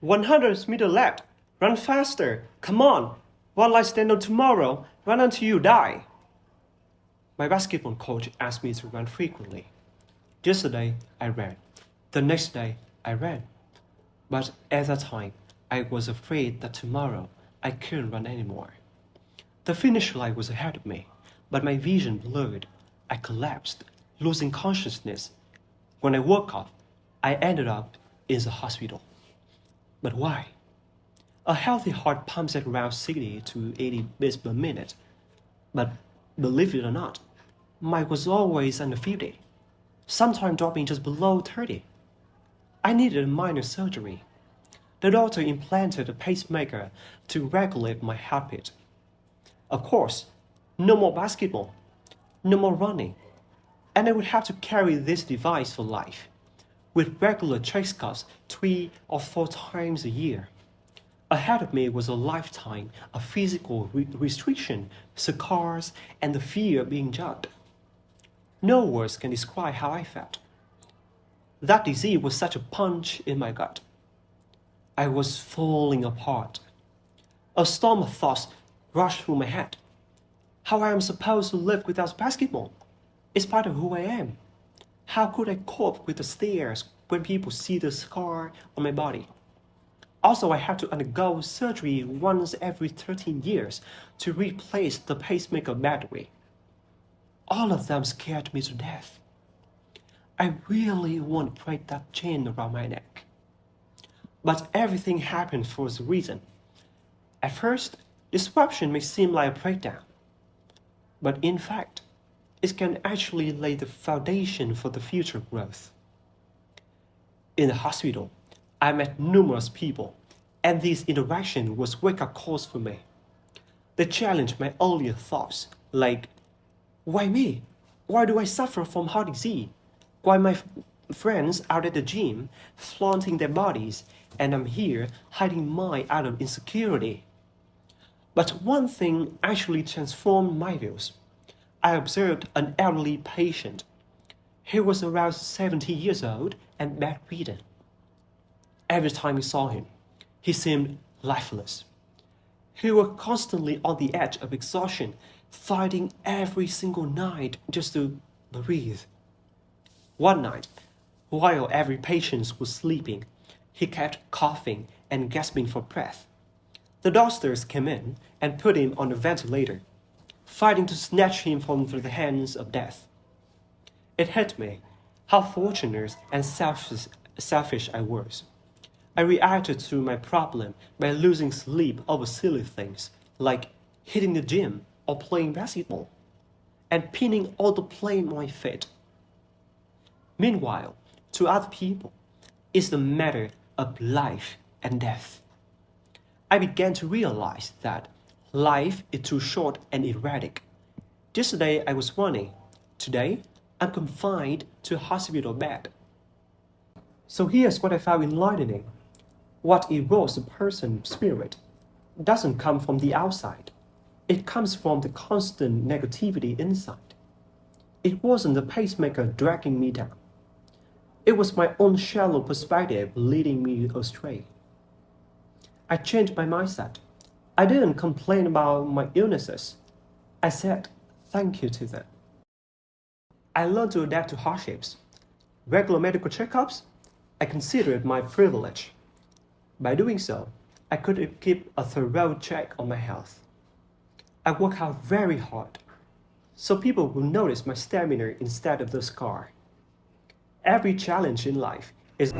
100-meter left. Run faster. Come on. One light stand on tomorrow. Run until you die. My basketball coach asked me to run frequently. Yesterday, I ran. The next day, I ran. But at that time, I was afraid that tomorrow I couldn't run anymore. The finish line was ahead of me, but my vision blurred. I collapsed, losing consciousness. When I woke up, I ended up in the hospital. But why? A healthy heart pumps at around 60 to 80 beats per minute. But believe it or not, mine was always under 50, sometimes dropping just below 30. I needed a minor surgery. The doctor implanted a pacemaker to regulate my heartbeat. Of course, no more basketball, no more running, and I would have to carry this device for life, with regular checkups 3 or 4 times a year. Ahead of me was a lifetime of physical restriction, scars, and the fear of being judged. No words can describe how I felt. That disease was such a punch in my gut. I was falling apart. A storm of thoughts rushed through my head. How I am supposed to live without basketball? It's part of who I am. How could I cope with the stares when people see the scar on my body? Also, I had to undergo surgery once every 13 years to replace the pacemaker battery. All of them scared me to death. I really want to break that chain around my neck. But everything happened for a reason. At first, disruption may seem like a breakdown. But in fact, it can actually lay the foundation for the future growth. In the hospital, I met numerous people, and these interactions was wake-up calls for me. They challenged my earlier thoughts, like, why me? Why do I suffer from heart disease? Why my friends out at the gym flaunting their bodies, and I'm here hiding mine out of insecurity? But one thing actually transformed my views. I observed an elderly patient. He was around 70 years old and bedridden. Every time we saw him, he seemed lifeless. He was constantly on the edge of exhaustion, fighting every single night just to breathe. One night, while every patient was sleeping, he kept coughing and gasping for breath. The doctors came in and put him on a ventilator, fighting to snatch him from the hands of death. It hit me how fortunate and selfish I was. I reacted to my problem by losing sleep over silly things like hitting the gym or playing basketball, and pinning all the blame on my fate. Meanwhile, to other people, it's the matter of life and death. I began to realize that life is too short and erratic. Yesterday I was running. Today, I'm confined to a hospital bed. So here's what I found enlightening. What erodes a person's spirit doesn't come from the outside. It comes from the constant negativity inside. It wasn't the pacemaker dragging me down. It was my own shallow perspective leading me astray. I changed my mindset. I didn't complain about my illnesses. I said thank you to them. I learned to adapt to hardships. Regular medical checkups, I considered my privilege. By doing so, I could keep a thorough check on my health. I work out very hard, so people will notice my stamina instead of the scar. Every challenge in life is